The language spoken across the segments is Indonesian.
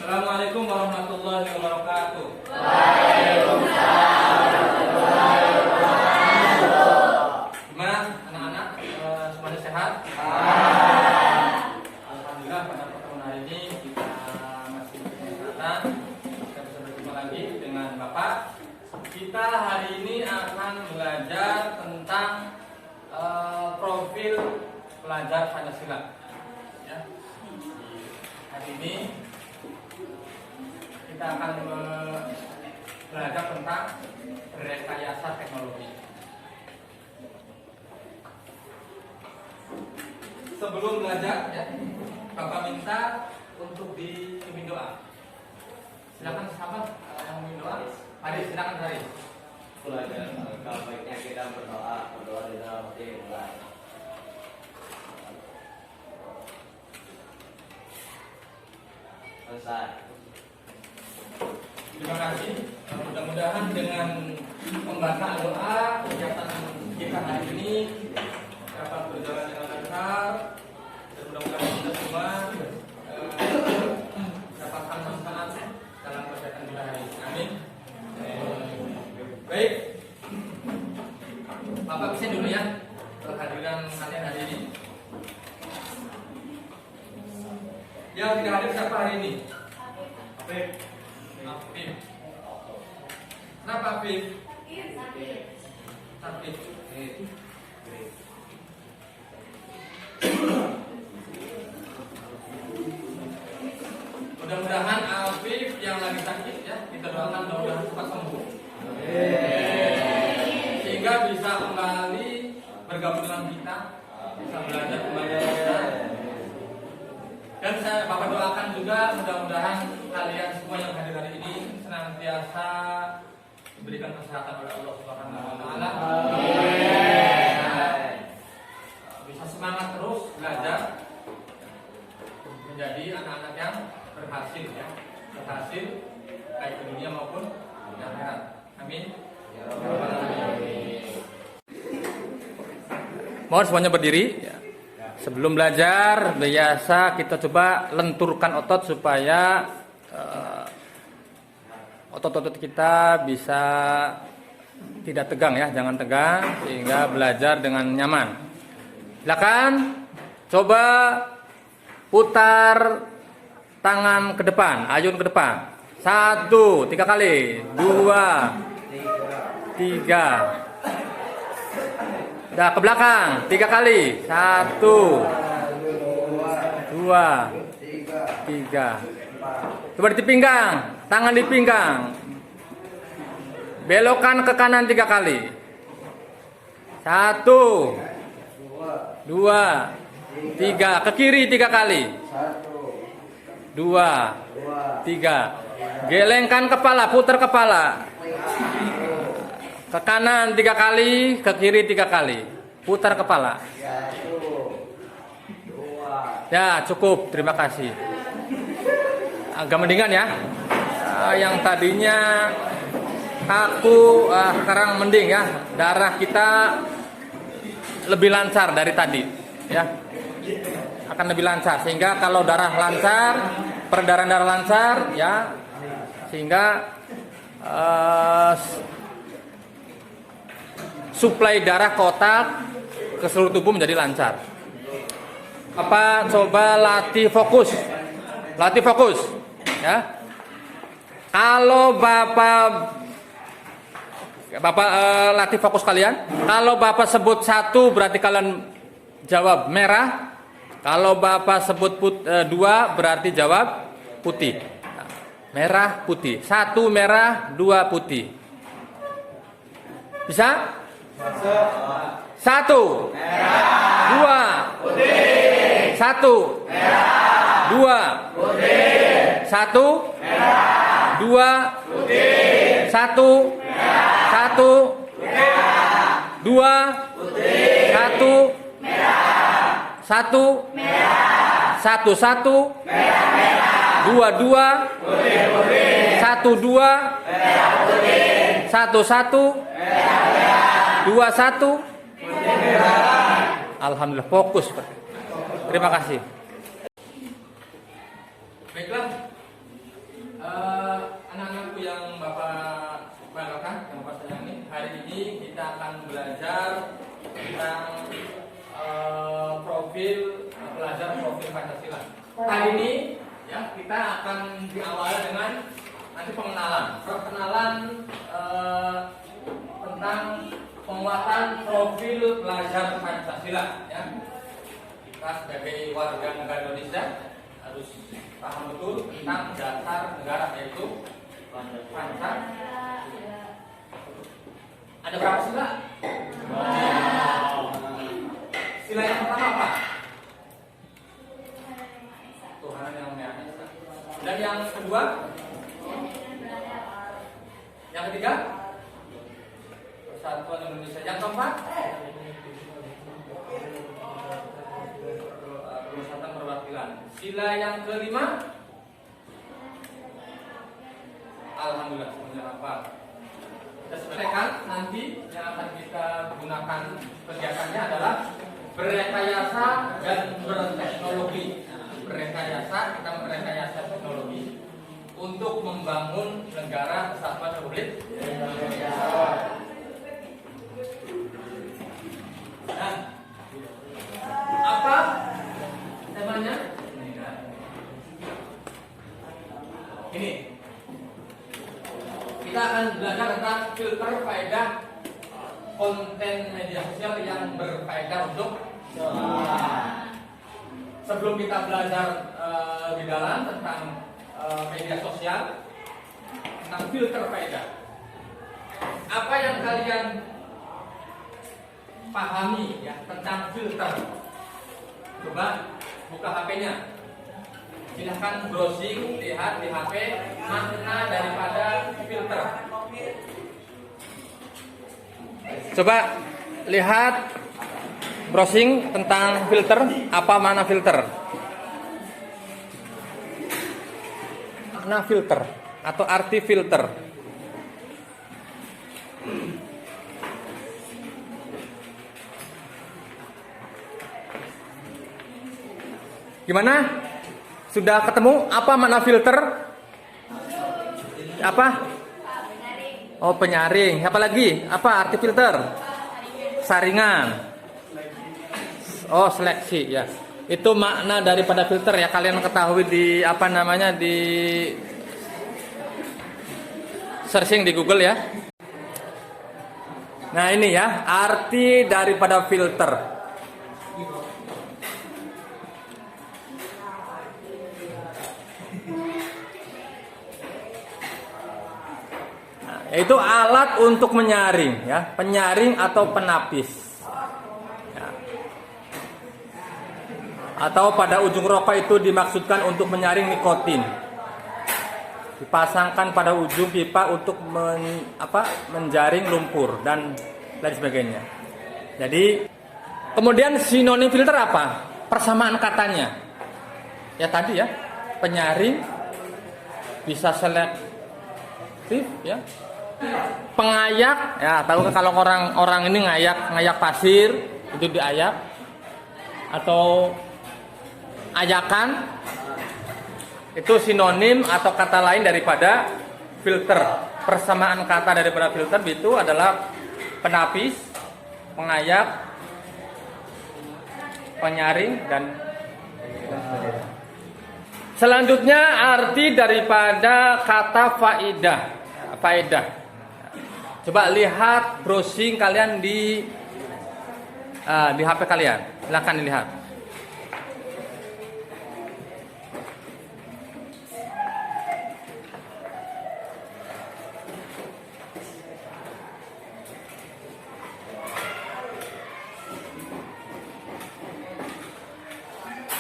Assalamualaikum warahmatullahi wabarakatuh. Waalaikumsalam warahmatullahi wabarakatuh. Gimana anak-anak? Semuanya sehat? Alhamdulillah pada pertemuan hari ini kita masih kesehatan. Kita bisa berjumpa lagi dengan Bapak. Kita hari ini akan belajar tentang profil pelajar Pancasila. Ya. Hari ini kita akan belajar tentang rekayasa teknologi. Sebelum belajar, ya, Bapak minta untuk dipimpin doa. Silakan siapa yang memimpin doa? Haris, silakan Haris. Belajar kalau baiknya kita berdoa di dalam hati. Selesai. Terima kasih. Mudah-mudahan dengan membaca doa kegiatan kita hari ini dapat berjalan dengan lancar dan mudah-mudahan kita semua dapatkan manfaat dalam kegiatan kita hari ini. Amin. Baik, Bapak bisa dulu ya kehadiran kalian hari ini. Yang tidak hadir siapa hari ini? Afif. Afif. Kenapa Afif? Sakit. Mudah-mudahan Afif yang lagi sakit ya, kita doakan mudah-mudahan cepat sembuh. Sehingga bisa kembali bergabung dengan kita, bisa belajar kembali dengan kita. Dan saya Bapak doakan juga mudah-mudahan kalian semua yang hadir hari ini senantiasa diberikan kesehatan oleh Allah Subhanahu wa taala. Bisa semangat terus belajar menjadi anak-anak yang berhasil ya. Berhasil baik di dunia maupun di akhirat. Amin. Ya rabbal alamin. Mohon semuanya berdiri ya. Sebelum belajar, biasa kita coba lenturkan otot supaya otot-otot kita bisa tidak tegang ya, jangan tegang sehingga belajar dengan nyaman. Silakan coba putar tangan ke depan, ayun ke depan. 1, 3 kali, 2, 3. Dah ke belakang 3 kali. 1, 2, 3. Coba di pinggang, tangan di pinggang. Belokkan ke kanan 3 kali. 1, 2, 3. Ke kiri 3 kali. 2, 3. Gelengkan kepala, putar kepala. Ke kanan 3 kali, ke kiri 3 kali. Putar kepala. Ya, cukup. Terima kasih. Agak mendingan ya. Yang tadinya kaku, sekarang mending ya. Darah kita lebih lancar dari tadi, ya. Akan lebih lancar sehingga kalau darah lancar, peredaran darah lancar, ya, sehingga suplai darah ke otak ke seluruh tubuh menjadi lancar. Apa coba latih fokus. Latih fokus ya. Kalau Bapak latih fokus kalian. Kalau Bapak sebut 1 berarti kalian jawab merah. Kalau Bapak sebut 2 berarti jawab putih. Merah, putih. 1 merah, 2 putih. Bisa? 1 merah, 2 putih. 1 merah, 2 putih. 1 merah, 2 putih. 1 merah, 1 merah, 2 putih. 1 merah, 1 merah, 1 merah, 2 putih putih. 1 2 merah putih. 1 2 1. Alhamdulillah fokus. Terima kasih. Baiklah, belajar profil Pancasila. Kali ini ya kita akan diawali dengan nanti perkenalan tentang penguatan profil pelajar Pancasila ya. Kita sebagai warga negara Indonesia harus paham betul tentang dasar negara, yaitu Pancasila. Ada berapa sila? Sila yang pertama apa? Tuhan yang Maha Esa. Dan yang kedua? Yang ketiga? Persatuan Indonesia. Yang keempat? Permusatan perwakilan. Sila yang kelima? Alhamdulillah semuanya hafal. Kita selesaikan nanti yang akan kita gunakan kegiatannya adalah berrekayasa dan berteknologi. Berrekayasa, kita merekayasa teknologi untuk membangun negara kesatuan Republik Indonesia. Nah, apa temanya? Ini. Kita akan belajar tentang filter faedah konten media sosial yang berfaedah untuk sebelum kita belajar lebih dalam tentang media sosial, tentang filter faedah. Apa yang kalian pahami ya tentang filter? Coba buka HP-nya. Silahkan browsing, lihat di HP makna daripada filter. Coba lihat browsing tentang filter, apa makna filter? Makna filter atau arti filter. Gimana? Sudah ketemu apa makna filter? Apa? Oh, penyaring. Apa lagi? Apa arti filter? Saringan. Oh, seleksi ya. Itu makna daripada filter ya. Kalian ketahui di apa namanya di searching di Google ya. Nah, ini ya, arti daripada filter. Itu alat untuk menyaring ya, penyaring atau penapis ya. Atau pada ujung rokok itu dimaksudkan untuk menyaring nikotin, dipasangkan pada ujung pipa untuk menjaring lumpur dan lain sebagainya. Jadi kemudian sinonim filter apa? Persamaan katanya ya, tadi ya, penyaring, bisa selektif ya, pengayak ya, tahu kan kalau orang ini ngayak pasir itu diayak, atau ayakan itu sinonim atau kata lain daripada filter. Persamaan kata daripada filter itu adalah penapis, pengayak, penyaring dan selanjutnya arti daripada kata faedah. Coba lihat browsing kalian di HP kalian. Silakan dilihat.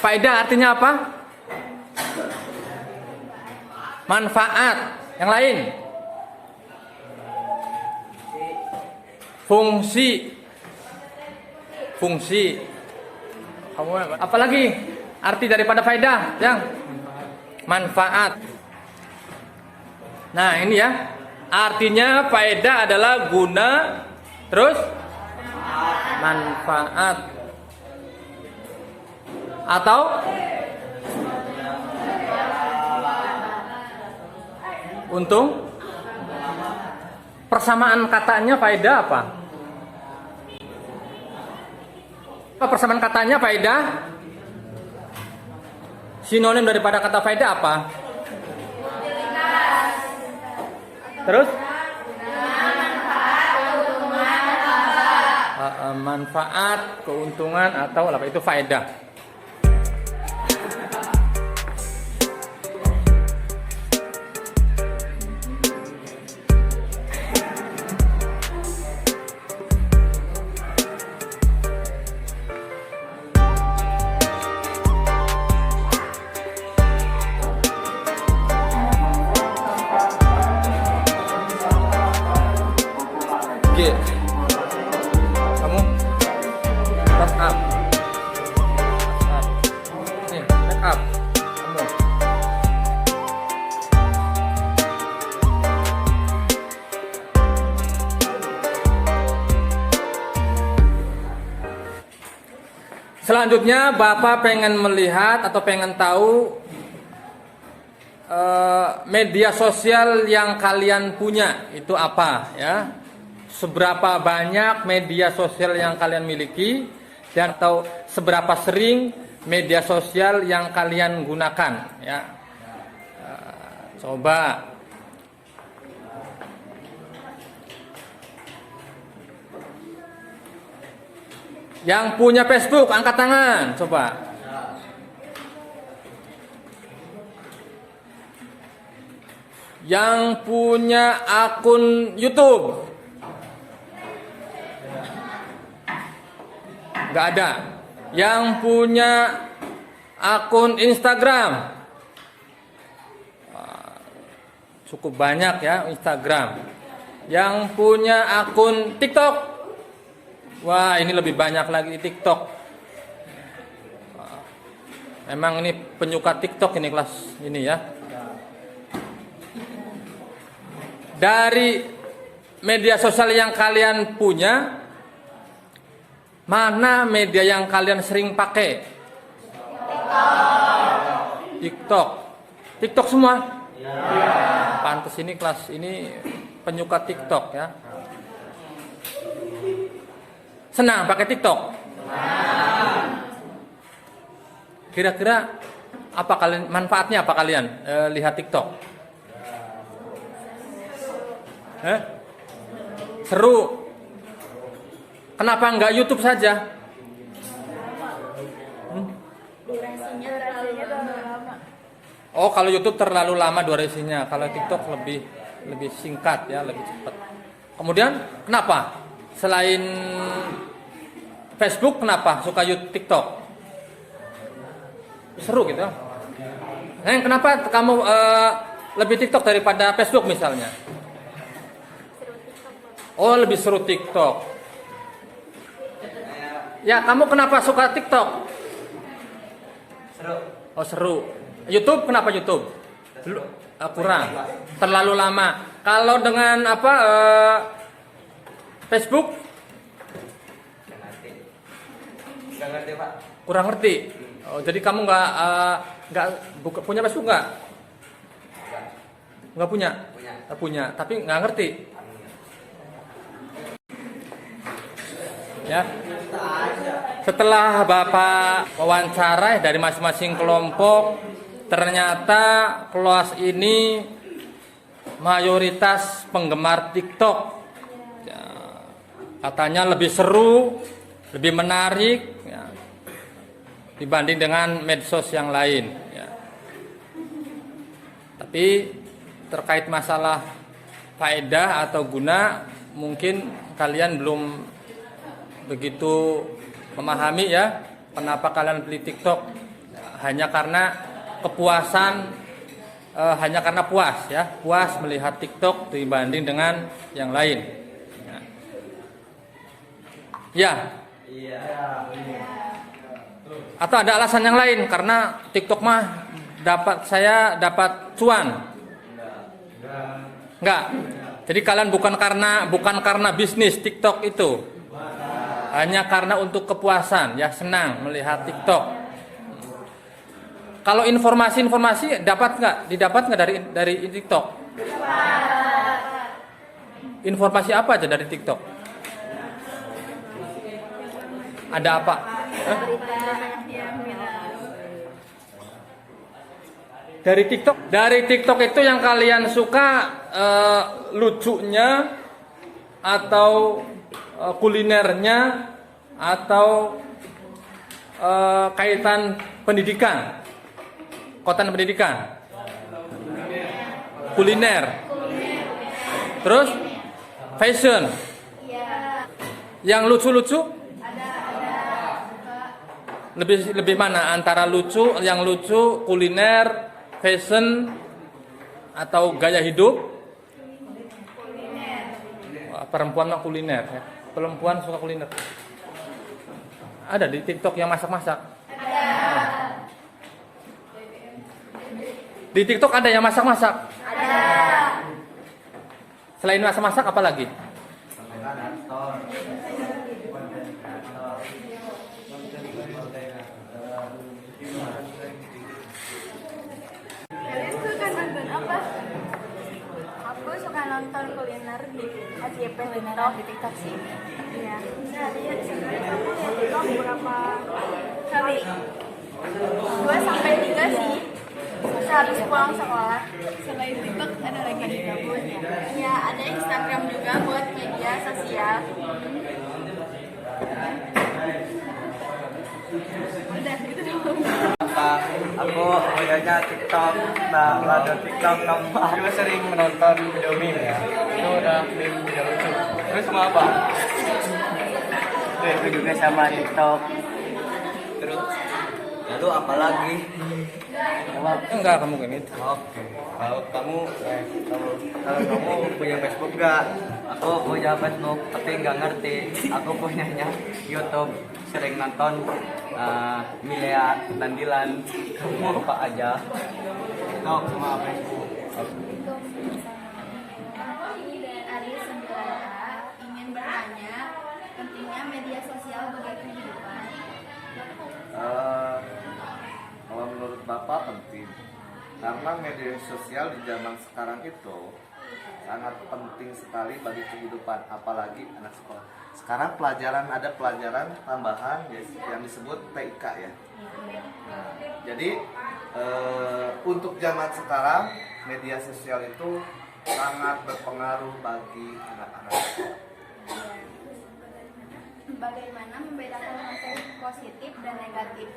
Faedah artinya apa? Manfaat. Yang lain? Fungsi. Apalagi arti daripada faedah? Yang manfaat. Nah, ini ya. Artinya faedah adalah guna, terus manfaat. Atau untung. Persamaan katanya faedah apa? Persamaan katanya faedah Sinonim daripada kata faedah apa? Terus? Manfaat, keuntungan atau apa itu faedah. G. Kamu back up. Nih, back up. Kamu. Selanjutnya Bapak pengen melihat atau pengen tahu media sosial yang kalian punya itu apa ya? Seberapa banyak media sosial yang kalian miliki dan atau seberapa sering media sosial yang kalian gunakan ya. Coba yang punya Facebook angkat tangan coba. Yang punya akun YouTube? Nggak ada. Yang punya akun Instagram? Cukup banyak ya Instagram. Yang punya akun TikTok? Wah, ini lebih banyak lagi TikTok. Emang ini penyuka TikTok ini kelas ini ya. Dari media sosial yang kalian punya, mana media yang kalian sering pakai? TikTok. TikTok semua? Ya. Pantes ini kelas ini penyuka TikTok ya. Senang pakai TikTok? Kira-kira apa kalian manfaatnya apa kalian lihat TikTok? Seru. Kenapa enggak YouTube saja? Durasinya terlalu lama. Oh, kalau YouTube terlalu lama durasinya. Kalau TikTok lebih singkat ya, lebih cepat. Kemudian kenapa? Selain Facebook, kenapa suka YouTube TikTok? Seru gitu. Kenapa kamu lebih TikTok daripada Facebook misalnya? Oh, lebih seru TikTok. Ya, kamu kenapa suka TikTok? Seru. Oh, seru. YouTube kenapa YouTube? Kurang. Terlalu lama. Kalau dengan apa Facebook? Nggak ngerti, Pak. Kurang ngerti. Oh, jadi kamu nggak punya Facebook nggak? Nggak punya? Punya. Punya, tapi nggak ngerti. Ya. Setelah Bapak wawancara dari masing-masing kelompok, ternyata kelas ini mayoritas penggemar TikTok. Ya, katanya lebih seru, lebih menarik ya, dibanding dengan medsos yang lain. Ya. Tapi terkait masalah faedah atau guna, mungkin kalian belum begitu memahami ya kenapa kalian beli TikTok. Hanya karena kepuasan, hanya karena puas ya, puas melihat TikTok dibanding dengan yang lain ya. Iya. Atau ada alasan yang lain, karena TikTok mah saya dapat cuan? Enggak. Jadi kalian bukan karena bisnis TikTok itu, hanya karena untuk kepuasan ya, senang melihat TikTok. Kalau informasi didapat nggak dari TikTok? Informasi apa aja dari TikTok? Ada apa? Dari TikTok itu yang kalian suka lucunya atau kulinernya atau kaitan pendidikan, konten pendidikan, kuliner, terus fashion. Yang lucu-lucu? Lebih mana antara lucu, yang lucu, kuliner, fashion, atau gaya hidup? Wah, perempuan mah kuliner ya. Perempuan suka kuliner. Ada di TikTok yang masak-masak? Ada. Di TikTok ada yang masak-masak? Ada. Selain masak-masak apa lagi? Kalian suka nonton apa? Aku suka nonton kuliner di FYP TikTok. Di TikTok sih. Iya. Seharian sebenarnya aku lihat TikTok berapa kali? 2-3 sih. Sehabis pulang sekolah. Selain TikTok ada lagi di gabut. Ya, ada Instagram juga buat media sosial. Udah gitu doang. Aku punyanya TikTok. Nah, melalui TikTok kamu juga sering menonton video meme ya. Itu udah meme video lucu. Terus sama apa? Itu juga sama TikTok. Terus lalu apa lagi? Enggak, kamu gini. Oke. Kalau kamu punya Facebook nggak? Aku punya Facebook tapi nggak ngerti. Aku punyanya YouTube. Sering nonton Milea dan Dilan. Kamu apa aja? TikTok sama Facebook. Dari Aris 9A ingin bertanya pentingnya media sosial bagi kehidupan. Kalau menurut Bapak penting, karena media sosial di zaman sekarang itu sangat penting sekali bagi kehidupan, apalagi anak sekolah. Sekarang ada pelajaran tambahan yang disebut TIK ya. Nah, jadi untuk zaman sekarang media sosial itu sangat berpengaruh bagi anak-anak sekolah. Bagaimana membedakan konten positif dan negatif?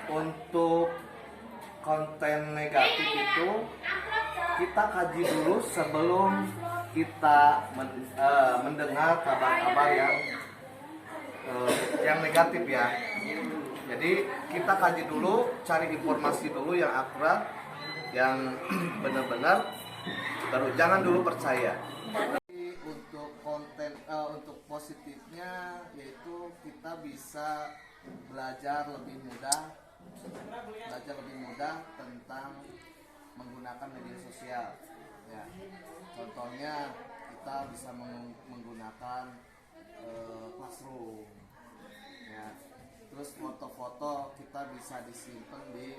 Untuk konten negatif itu kita kaji dulu sebelum kita mendengar kabar-kabar yang negatif ya. Jadi kita kaji dulu, cari informasi dulu yang akurat, yang benar-benar, baru jangan dulu percaya. Untuk konten untuk positifnya yaitu kita bisa belajar lebih mudah tentang menggunakan media sosial ya. Contohnya kita bisa menggunakan Classroom ya. Terus foto-foto kita bisa disimpan di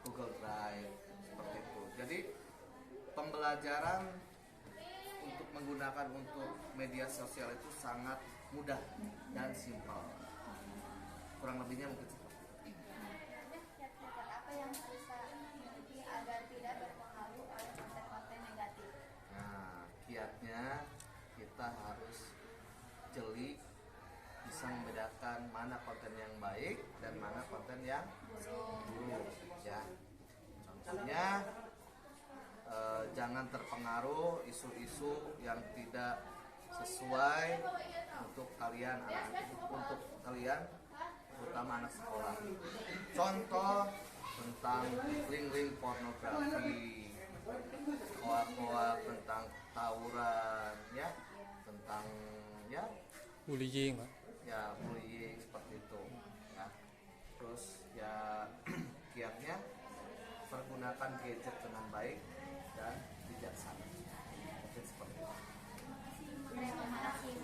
Google Drive seperti itu. Jadi pembelajaran untuk menggunakan untuk media sosial itu sangat mudah dan simpel. Kurang lebihnya mungkin seperti itu. Apa yang bisa dimiliki agar tidak berpengaruh oleh konten-konten negatif? Nah, kiatnya kita harus jeli, bisa membedakan mana konten yang baik dan mana konten yang buruk ya. Contohnya jangan terpengaruh isu-isu yang tidak sesuai untuk kalian terutama anak sekolah. Contoh tentang link-link pornografi, koak-koak tentang tawuran ya, tentang ya Bullying, bullying seperti itu ya. Terus ya kiatnya pergunakan gadget dengan baik dan bijaksana. Mungkin seperti itu. Terima kasih.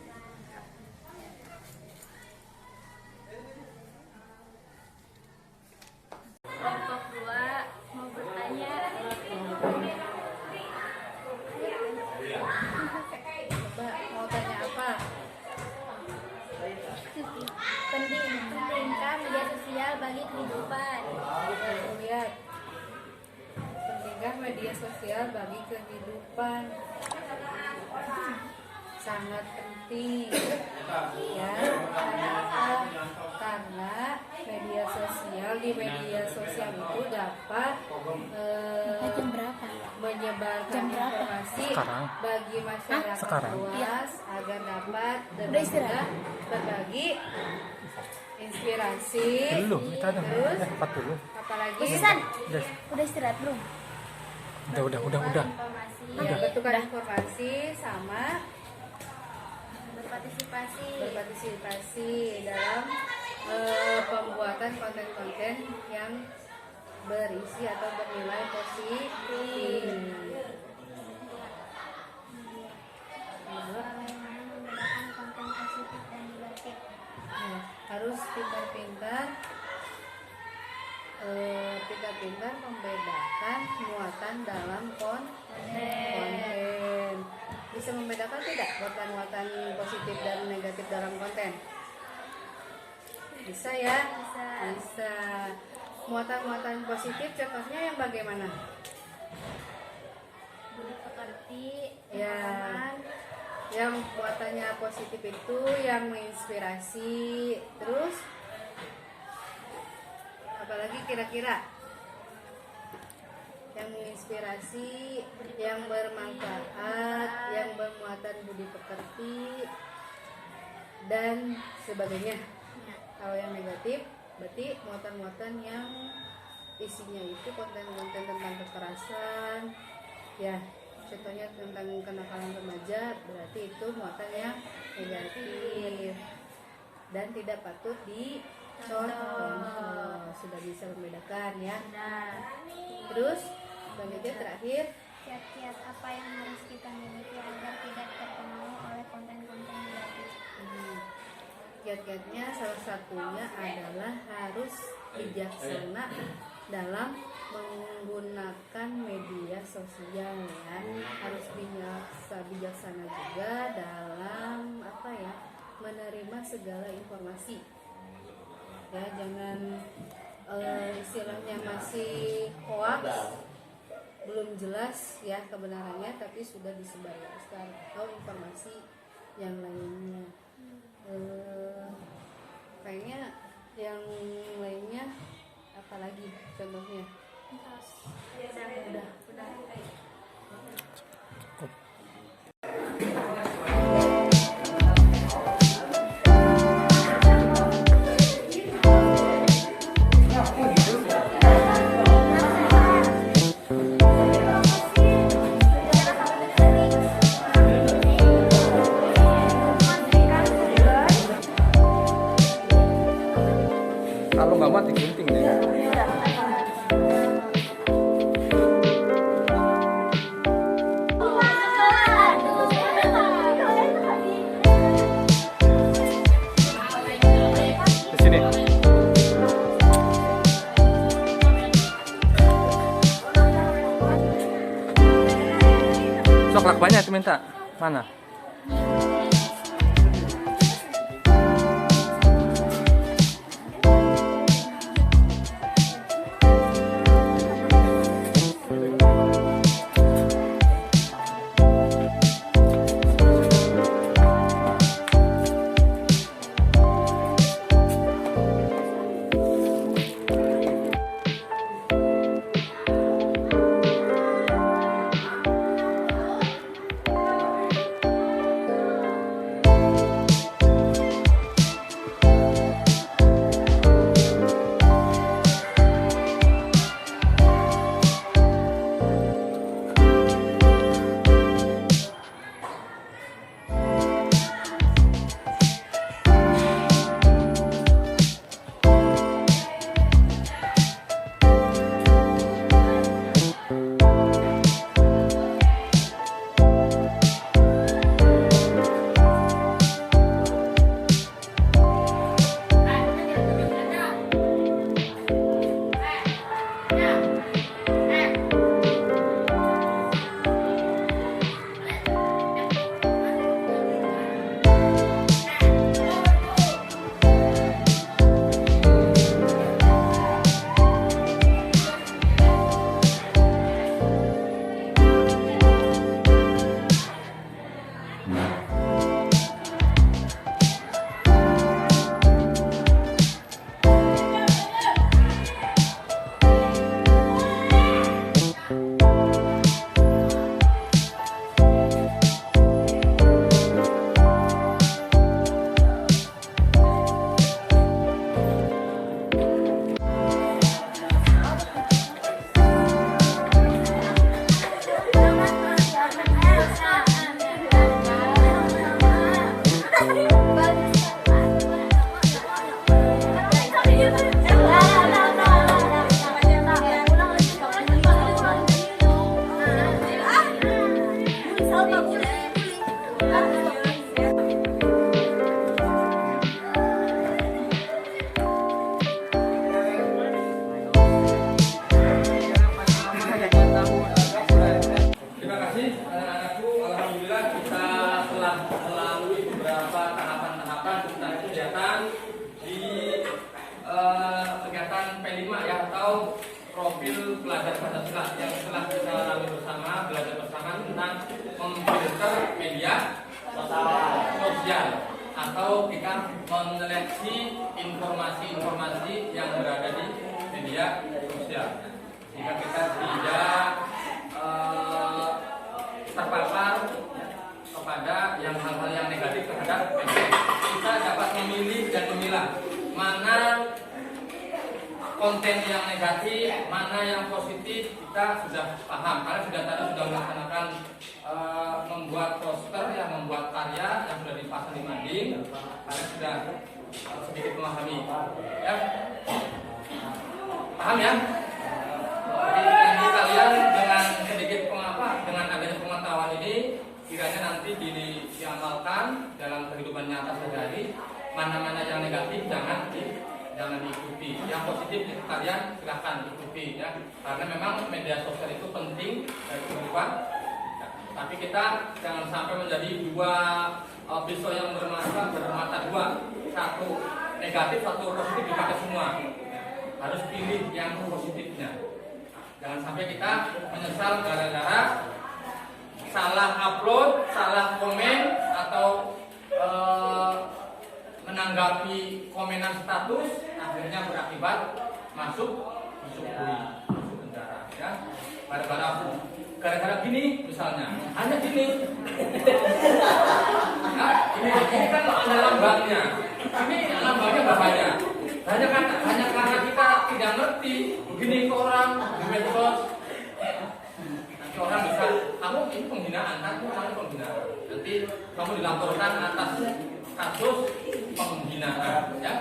Kelompok 2 mau bertanya. Mau tanya apa? Pentingkah media sosial bagi kehidupan? Aku lihat. Pentingkah media sosial bagi kehidupan? Sangat penting. Ya, kenapa? Karena di media sosial itu dapat Jam berapa? menyebarkan informasi bagi masyarakat luas agar dapat dengan mudah berbagi inspirasi. Terus apalagi Udah istirahat belum? Udah. bertukar informasi sama Berpartisipasi dalam pembuatan konten-konten yang berisi atau bernilai positif. membedakan konten positif dan negatif. Nah, harus pintar-pintar membedakan muatan dalam konten. Bisa membedakan tidak muatan positif dan negatif dalam konten? Bisa ya? Bisa. Muatan-muatan positif contohnya yang bagaimana? Budi pekerti, Ya, pengalaman, yang muatannya positif itu yang menginspirasi. Terus apalagi kira-kira? Yang menginspirasi, yang bermanfaat, yang bermuatan budi pekerti dan sebagainya. Kalau yang negatif berarti muatan-muatan yang isinya itu konten-konten tentang kekerasan, ya contohnya tentang kenakalan remaja, berarti itu muatan yang negatif dan tidak patut dicontoh. Sudah bisa membedakan ya. Terus selanjutnya terakhir, kiat-kiat apa yang harus kita miliki agar tidak terpengaruh oleh konten-konten negatif? kiat-kiatnya salah satunya adalah harus bijaksana dalam menggunakan media sosial ya. Harus bijaksana juga dalam menerima segala informasi. Ya, jangan istilahnya masih hoax, belum jelas ya kebenarannya tapi sudah disebarluaskan, atau informasi yang lainnya. Kayaknya yang lainnya apalagi contohnya? Udah. Kalau nggak mati gunting deh. Di sini. Sok lakbannya itu minta. Mana? mendeteksi informasi-informasi yang berada di media sosial. Jika kita tidak terpapar kepada yang hal-hal yang negatif terhadap media, kita dapat memilih dan memilah mana konten yang negatif, mana yang positif. Kita sudah paham karena sudah melaksanakan membuat poster, yang membuat karya yang sudah dipasang di mading, karena sudah sedikit memahami, ya. Paham ya? Jadi kalian dengan sedikit dengan adanya pengetahuan ini, kiranya nanti diamalkan dalam kehidupan nyata sehari-hari. Mana-mana yang negatif jangan diikuti, yang positif kalian silahkan ikuti, ya. Karena memang media sosial itu penting dari kehidupan. Tapi kita jangan sampai menjadi dua pisau yang bermata dua, satu negatif, satu positif dipakai semua. Harus pilih yang positifnya. Jangan sampai kita menyesal gara-gara salah upload, salah komen, atau menanggapi komenan status, akhirnya berakibat masuk penjara, ya. Gara-gara gini misalnya, hanya gini. Nah, ini kan ada lambangnya. Ini lambangnya bahaya. Hanya karena kita tidak ngerti begini ke orang di medsos. Nanti orang bisa, kamu ini penghinaan, kamu penghinaan. Nanti kamu dilaporkan atas kasus penghinaan, ya.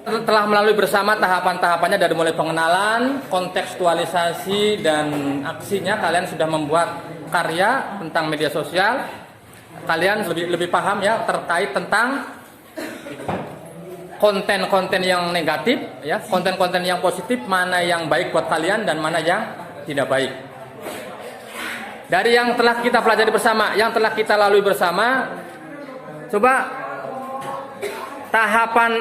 Telah melalui bersama tahapan-tahapannya dari mulai pengenalan, kontekstualisasi, dan aksinya. Kalian sudah membuat karya tentang media sosial. Kalian lebih paham ya terkait tentang konten-konten yang negatif, ya, konten-konten yang positif, mana yang baik buat kalian dan mana yang tidak baik. Dari yang telah kita pelajari bersama, yang telah kita lalui bersama, coba tahapan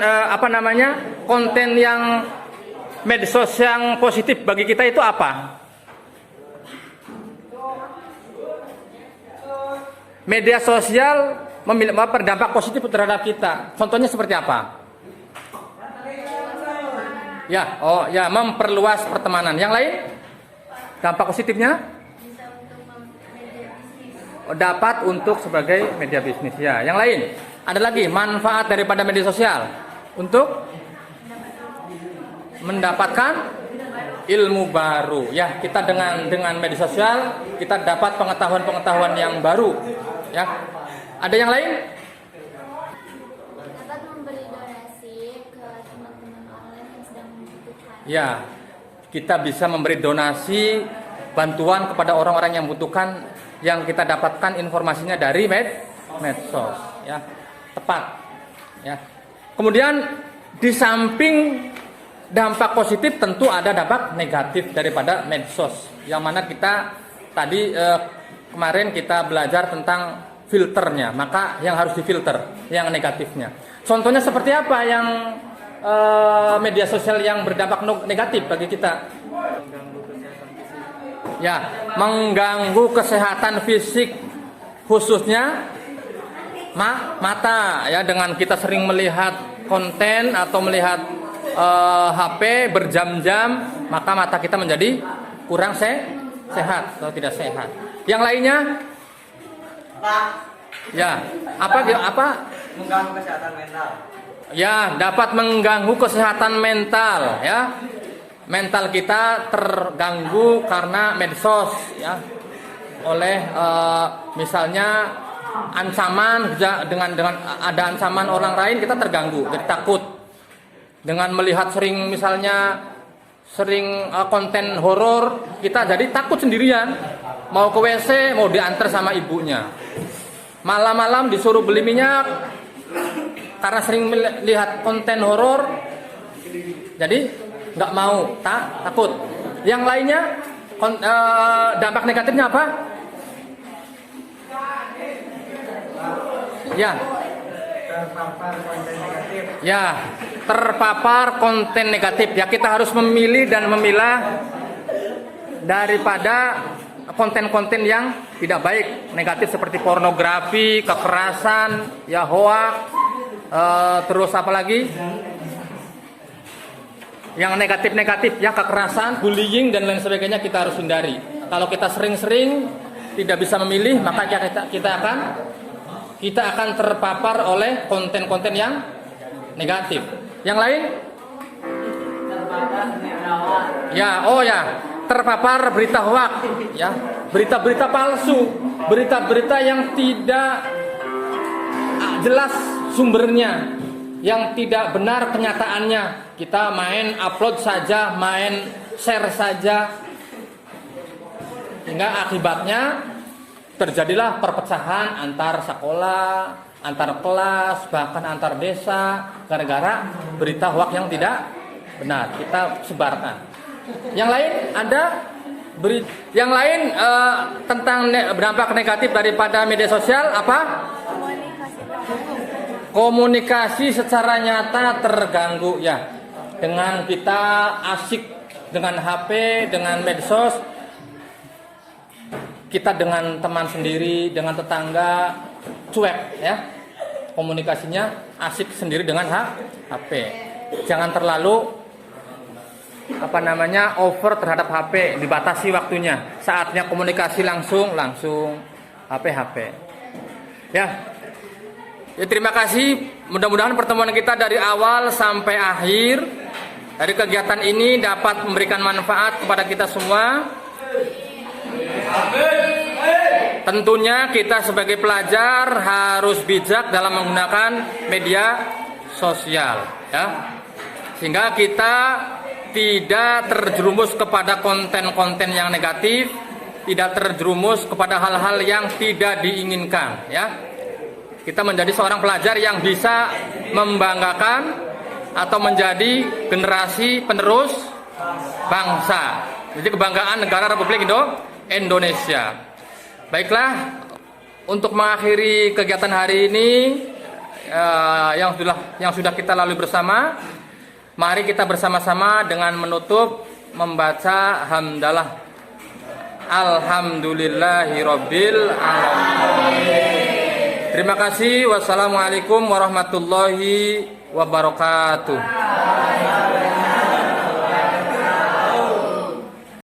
konten yang medsos yang positif bagi kita itu apa? Media sosial berdampak positif terhadap kita. Contohnya seperti apa? Ya, memperluas pertemanan. Yang lain? Dampak positifnya? Dapat untuk sebagai media bisnis, ya. Yang lain? Ada lagi manfaat daripada media sosial untuk mendapatkan ilmu baru, ya. Kita dengan media sosial kita dapat pengetahuan yang baru, ya. Ada yang lain? Dapat memberi donasi ke teman-teman online yang sedang membutuhkan. Ya, kita bisa memberi donasi bantuan kepada orang-orang yang membutuhkan, yang kita dapatkan informasinya dari medsos, ya. Tepat, ya. Kemudian di samping dampak positif tentu ada dampak negatif daripada medsos, yang mana kita tadi kemarin kita belajar tentang filternya. Maka yang harus difilter yang negatifnya. Contohnya seperti apa yang media sosial yang berdampak negatif bagi kita? Ya, mengganggu kesehatan fisik, khususnya mata, ya. Dengan kita sering melihat konten atau melihat HP berjam-jam, maka mata kita menjadi kurang sehat atau tidak sehat. Yang lainnya? Ya, apa? Mengganggu kesehatan mental. Ya, dapat mengganggu kesehatan mental, ya. Mental kita terganggu karena medsos, ya. Oleh misalnya ancaman, dengan ada ancaman orang lain, kita terganggu, jadi takut. Dengan melihat sering konten horor, kita jadi takut sendirian. Mau ke WC, mau diantar sama ibunya. Malam-malam disuruh beli minyak karena sering melihat konten horor, jadi nggak mau, takut. Yang lainnya dampak negatifnya apa? Ya, terpapar konten negatif. Ya, kita harus memilih dan memilah daripada konten-konten yang tidak baik, negatif, seperti pornografi, kekerasan, ya, hoax, terus apa lagi? Yang negatif-negatif, ya kekerasan, bullying dan lain sebagainya kita harus hindari. Kalau kita sering-sering tidak bisa memilih, maka kita akan terpapar oleh konten-konten yang negatif. Yang lain? Terpapar berita hoax, ya, berita-berita palsu, berita-berita yang tidak jelas sumbernya, yang tidak benar kenyataannya. Kita main upload saja, main share saja, hingga akibatnya terjadilah perpecahan antar sekolah, antar kelas, bahkan antar desa, gara-gara berita hoax yang tidak benar kita sebarkan. Yang lain ada tentang dampak negatif daripada media sosial apa? Komunikasi secara nyata terganggu, ya. Dengan kita asik dengan HP, dengan medsos, kita dengan teman sendiri, dengan tetangga cuek, ya. Komunikasinya asik sendiri dengan HP. Jangan terlalu over terhadap HP, dibatasi waktunya. Saatnya komunikasi langsung HP. Ya. Ya, terima kasih. Mudah-mudahan pertemuan kita dari awal sampai akhir dari kegiatan ini dapat memberikan manfaat kepada kita semua. Tentunya kita sebagai pelajar harus bijak dalam menggunakan media sosial, ya. Sehingga kita tidak terjerumus kepada konten-konten yang negatif, tidak terjerumus kepada hal-hal yang tidak diinginkan, ya. Kita menjadi seorang pelajar yang bisa membanggakan atau menjadi generasi penerus bangsa. Jadi kebanggaan negara Republik Indonesia. Baiklah, untuk mengakhiri kegiatan hari ini yang sudah kita lalui bersama, mari kita bersama-sama dengan menutup membaca hamdalah. Alhamdulillahirabbil alamin. Terima kasih. Wassalamualaikum warahmatullahi wabarakatuh.